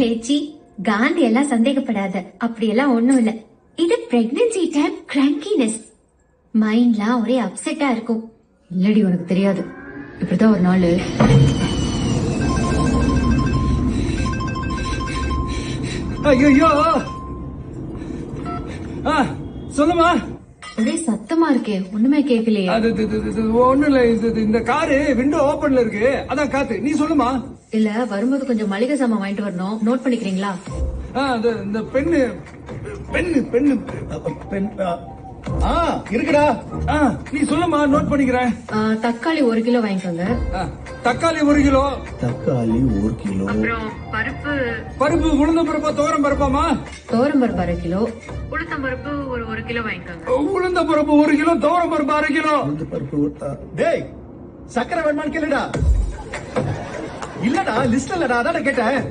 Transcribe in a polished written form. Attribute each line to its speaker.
Speaker 1: ஏச்சி, காந்தி எல்லாம் சந்தேகப்படாத. அப்படியெல்லாம் ஒண்ணும் இல்ல. இது பிரெக்னன்சி டைம் கிராங்கினஸ். மைண்ட்லாம் ஒரே அப்செட்டா இருக்கும்.
Speaker 2: இல்லடி, உனக்கு தெரியாது. இப்படிதான் ஒரு நாள்
Speaker 3: ஐயோ சொல்லுமா.
Speaker 2: ஒரே சத்தமா இருக்கே, ஒண்ணுமே கேட்கலையே.
Speaker 3: அது ஒண்ணும் இல்ல, இந்த காரு விண்டோ ஓபன்ல இருக்கு, அதான் காத்து. நீ சொல்லுமா.
Speaker 2: இல்ல, வரும்போது கொஞ்சம் மளிகை சாமான் வாங்கிட்டு வரணும், நோட் பண்ணிக்கிறீங்களா?
Speaker 3: இந்த பெண்ணு பெண்ணு பெண்ணு பெண் இருக்குடா. நீ சொல்லுமா, நோட் பண்ணிக்கிறேன்.
Speaker 2: தக்காளி 1 கிலோ வாங்கிக்கோங்க.
Speaker 3: தக்காளி 1 கிலோ.
Speaker 4: தக்காளி 1 கிலோ.
Speaker 2: அப்புறம்
Speaker 3: பருப்பு உளுந்த பருப்பா துவரம் பருப்பாமா?
Speaker 2: துவரம் பருப்பு 1/2 கிலோ. உளுத்தம் பருப்பு 1 கிலோ வாங்கிக்கோங்க.
Speaker 3: உளுந்த பருப்பு 1 கிலோ, துவரம் பருப்பு 1/2 கிலோ.
Speaker 4: பருப்பு. டேய், சக்கரை வேணுமான்னு கேளுடா. இல்லடா, லிஸ்ட் இல்லடா, அதான் கேட்டேன்.